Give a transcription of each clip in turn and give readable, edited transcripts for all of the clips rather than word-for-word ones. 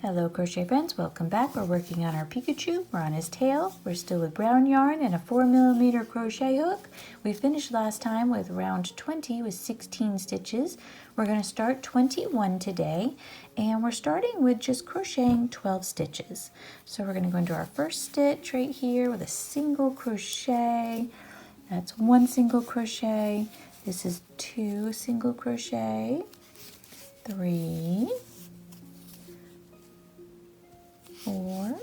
Hello crochet friends, welcome back. We're working on our Pikachu. We're on his tail. We're still with brown yarn and a 4mm crochet hook. We finished last time with round 20 with 16 stitches. We're going to start 21 today, and we're starting with just crocheting 12 stitches. So we're going to go into our first stitch right here with a single crochet. That's one single crochet. This is 2 single crochet, 3, 4,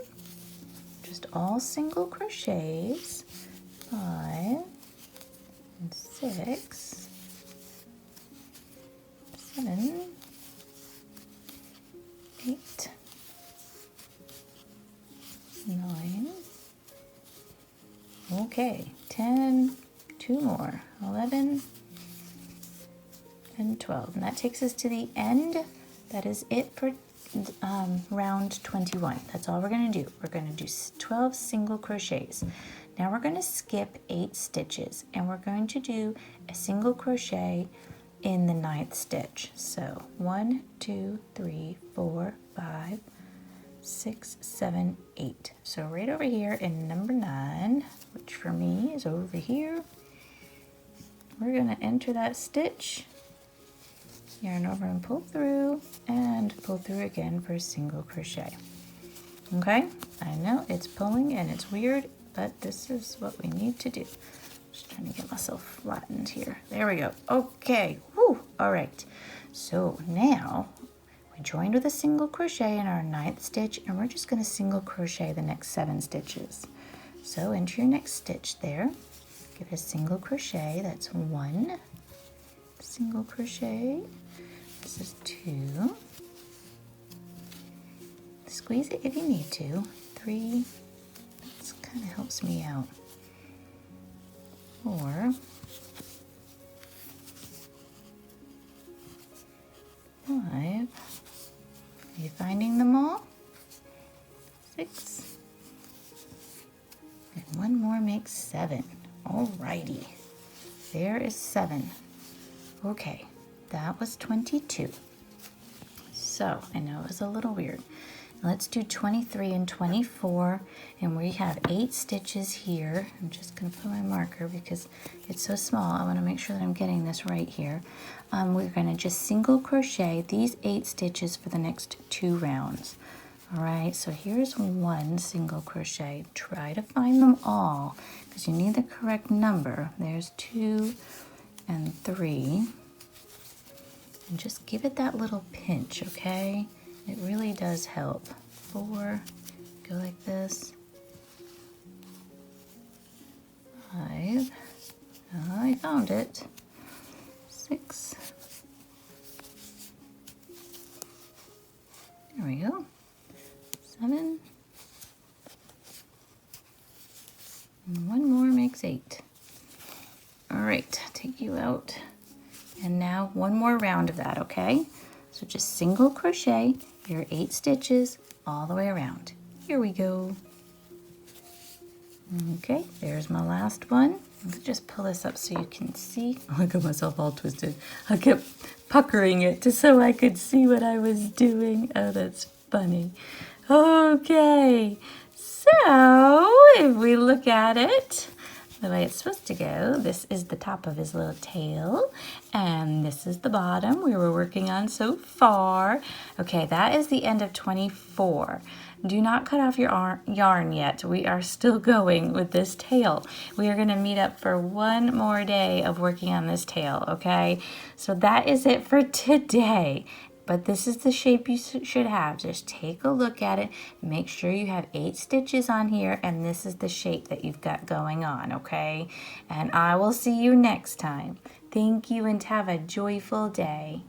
just all single crochets, 5 and 6, 7, 8, 9, okay, 10, 2 more, 11, and 12. And that takes us to the end. That is it for round 21. That's all we're going to do. We're going to do 12 single crochets. Now we're going to skip 8 stitches, and we're going to do a single crochet in the 9th stitch. So 1, 2, 3, 4, 5, 6, 7, 8. So right over here in number 9, which for me is over here, we're going to enter that stitch, yarn over and pull through again for a single crochet. Okay, I know it's pulling and it's weird, but this is what we need to do. Just trying to get myself flattened here. There we go. Okay, whew, all right. So now we joined with a single crochet in our 9th stitch, and we're just going to single crochet the next 7 stitches. So enter your next stitch there, give a single crochet, that's 1 single crochet. This is 2. Squeeze it if you need to. 3. This kind of helps me out. 4. 5. Are you finding them all? 6. And one more makes 7. Alrighty. There is 7. Okay. That was 22. So I know it was a little weird. Let's do 23 and 24, and we have 8 stitches here. I'm just going to put my marker because it's so small. I want to make sure that I'm getting this right here. We're going to just single crochet these 8 stitches for the next 2 rounds. All right, so here's 1 single crochet. Try to find them all because you need the correct number. There's 2 and 3. And just give it that little pinch, okay? It really does help. 4, go like this. 5, oh, I found it. 6, there we go. 7, and 1 more makes 8. All right, take you out. And now 1 more round of that, okay? So just single crochet your 8 stitches all the way around. Here we go. Okay, there's my last one. Let's just pull this up so you can see. Oh, I got myself all twisted. I kept puckering it just so I could see what I was doing. Oh, that's funny. Okay, so if we look at it, the way it's supposed to go, this is the top of his little tail, and this is the bottom we were working on so far. Okay, that is the end of 24. Do not cut off your yarn yet. We are still going with this tail. We are going to meet up for 1 more day of working on this tail, okay? So that is it for today. But this is the shape you should have. Just take a look at it. Make sure you have 8 stitches on here, and this is the shape that you've got going on, okay? And I will see you next time. Thank you, and have a joyful day.